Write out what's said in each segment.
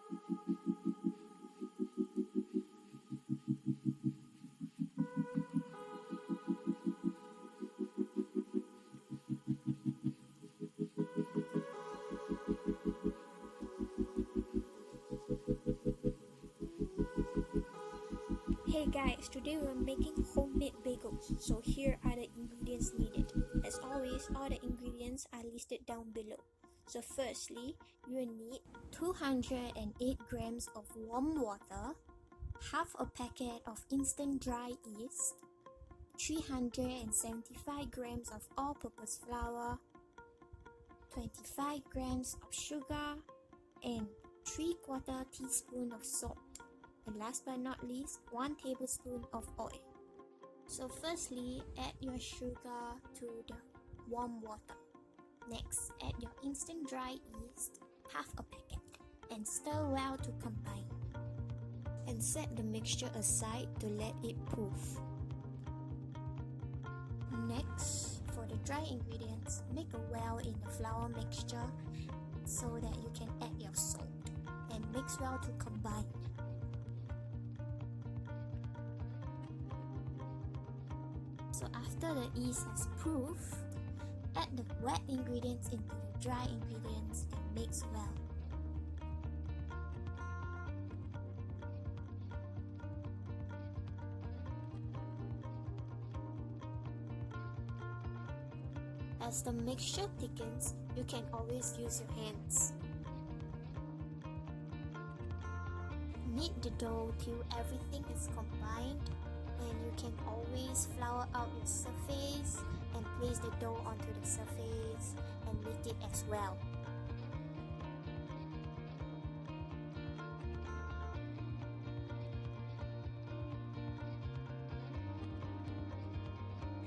Hey guys, today we're making homemade bagels. So here are the ingredients needed. As always, all the ingredients are listed down below. So firstly, you will need 208 grams of warm water, half a packet of instant dry yeast, 375 grams of all-purpose flour, 25 grams of sugar, and 3/4 teaspoon of salt. And last but not least, 1 tablespoon of oil. So firstly, add your sugar to the warm water. Next, add your instant dry yeast, half a packet, and stir well to combine. And set the mixture aside to let it proof. Next, for the dry ingredients, make a well in the flour mixture so that you can add your salt and mix well to combine. So after the yeast has proofed, add the wet ingredients into the dry ingredients and mix well. As the mixture thickens, you can always use your hands. Knead the dough till everything is combined, and you can always flour out your surface and place the dough onto the surface and knead it as well.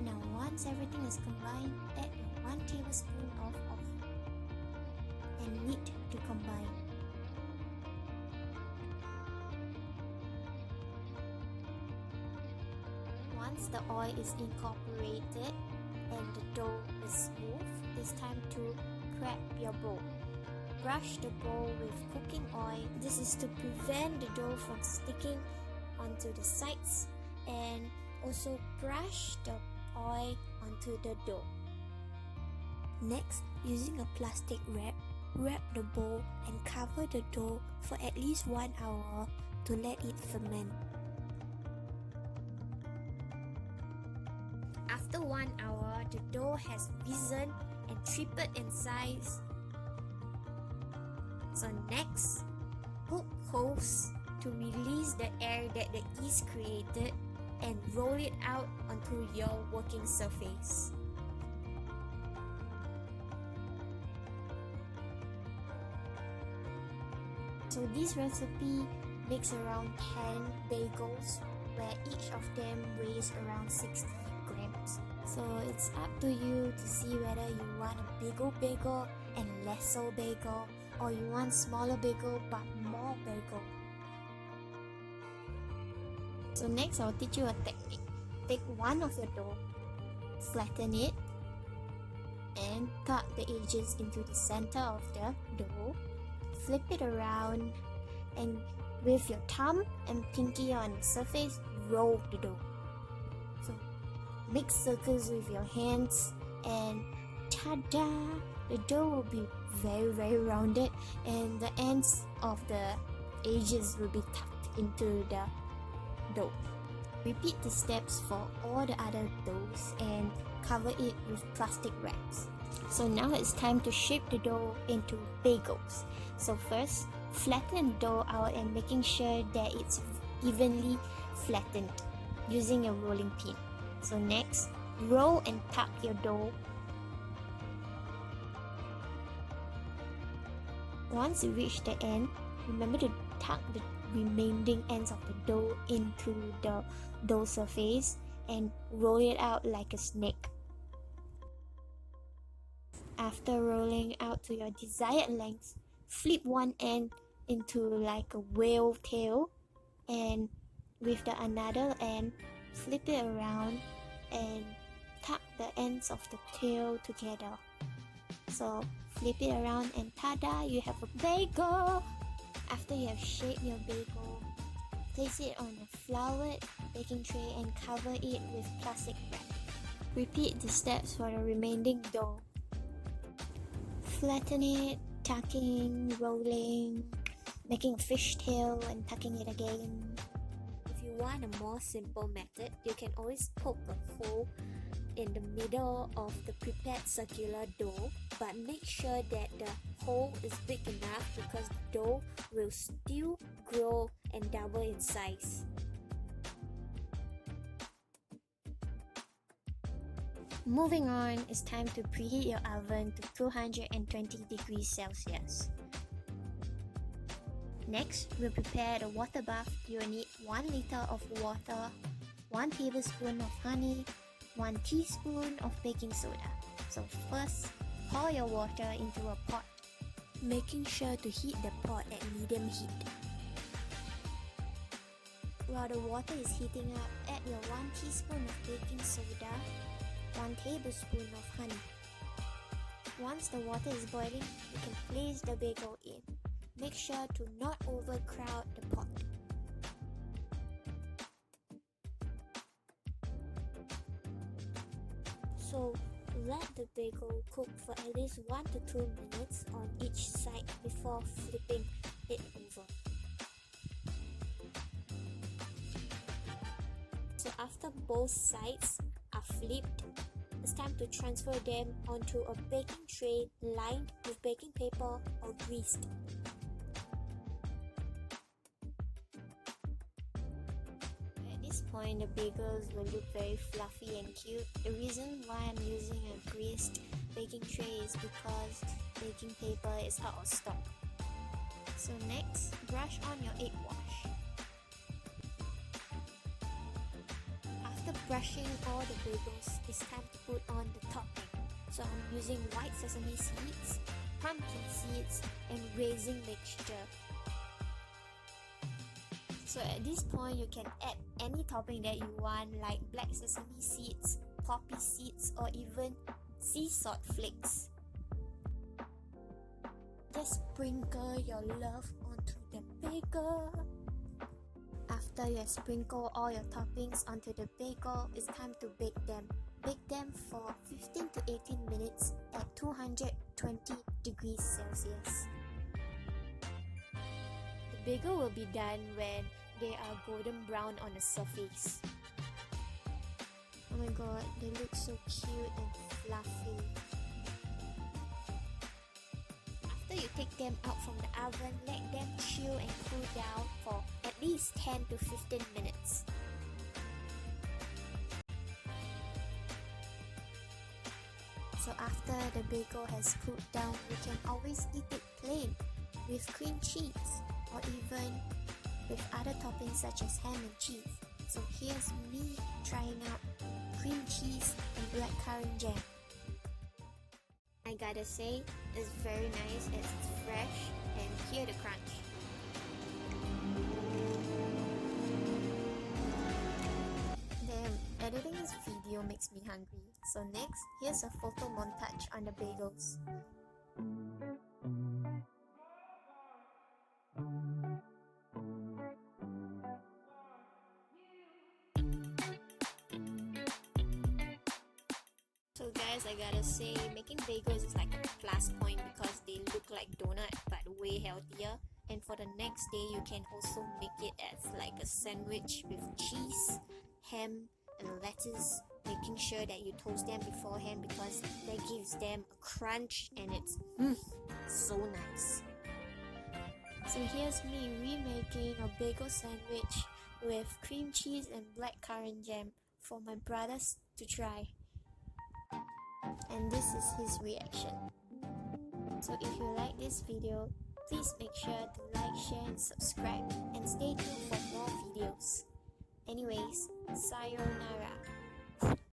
Now once everything is combined, add 1 tablespoon of oil and knead to combine. Once the oil is incorporated and the dough is smooth, it's time to prep your bowl. Brush the bowl with cooking oil. This is to prevent the dough from sticking onto the sides, and also brush the oil onto the dough. Next, using a plastic wrap the bowl and cover the dough for at least 1 hour to let it ferment. After 1 hour, the dough has risen and tripled in size. So next, poke holes to release the air that the yeast created and roll it out onto your working surface. So this recipe makes around 10 bagels, where each of them weighs around 60 grams. So it's up to you to see whether you want a bigger bagel and lesser bagel, or you want smaller bagel but more bagel. So next, I'll teach you a technique. Take one of your dough, flatten it, and tuck the edges into the center of the dough. Flip it around, and with your thumb and pinky on the surface, roll the dough. So make circles with your hands, and ta-da! The dough will be very rounded, and the ends of the edges will be tucked into the dough. Repeat the steps for all the other doughs and cover it with plastic wraps. So now it's time to shape the dough into bagels. So first, flatten the dough out and making sure that it's evenly flattened using a rolling pin. So next, roll and tuck your dough. Once you reach the end, remember to tuck the remaining ends of the dough into the dough surface and roll it out like a snake. After rolling out to your desired length, flip one end into like a whale tail, and with the another end, flip it around and tuck the ends of the tail together. So flip it around and ta-da, you have a bagel! After you have shaped your bagel, place it on a floured baking tray and cover it with plastic wrap. Repeat the steps for the remaining dough. Flatten it, tucking, rolling, making a fishtail and tucking it again. If you want a more simple method, you can always poke a hole in the middle of the prepared circular dough, but make sure that the hole is big enough because the dough will still grow and double in size. Moving on, it's time to preheat your oven to 220 degrees Celsius. Next, we'll prepare the water bath. You will need 1 liter of water, 1 tablespoon of honey, 1 teaspoon of baking soda. So first, pour your water into a pot, Making sure to heat the pot at medium heat. While the water is heating up, add your 1 teaspoon of baking soda, 1 tablespoon of honey. Once the water is boiling, you can place the bagel in. Make sure to not overcrowd the pot. So let the bagel cook for at least 1 to 2 minutes on each side before flipping it over. So after both sides are flipped, it's time to transfer them onto a baking tray lined with baking paper or greased. At this point, the bagels will look very fluffy and cute. The reason why I'm using a greased baking tray is because baking paper is out of stock. So next, brush on your egg wash. After brushing all the bagels, it's time to put on the topping. So I'm using white sesame seeds, pumpkin seeds, and raisin mixture. So at this point, you can add any topping that you want, like black sesame seeds, poppy seeds, or even sea salt flakes. Just sprinkle your love onto the bagel. After you have sprinkled all your toppings onto the bagel, it's time to bake them. Bake them for 15 to 18 minutes at 220 degrees Celsius. The bagel will be done when they are golden brown on the surface. Oh my god, they look so cute and fluffy. After you take them out from the oven, let them chill and cool down for at least 10 to 15 minutes. So after the bagel has cooled down, you can always eat it plain with cream cheese or even with other toppings such as ham and cheese. So here's me trying out cream cheese and blackcurrant jam. I gotta say, it's very nice, it's fresh, and hear the crunch. Damn, editing this video makes me hungry. So next, here's a photo montage on the bagels. So guys, I gotta say, making bagels is like a plus point because they look like donut but way healthier. And for the next day, you can also make it as like a sandwich with cheese, ham, and lettuce, making sure that you toast them beforehand because that gives them a crunch and it's so nice. So here's me remaking a bagel sandwich with cream cheese and blackcurrant jam for my brothers to try. And this is his reaction. So if you like this video, please make sure to like, share and subscribe, and stay tuned for more videos. Anyways, sayonara.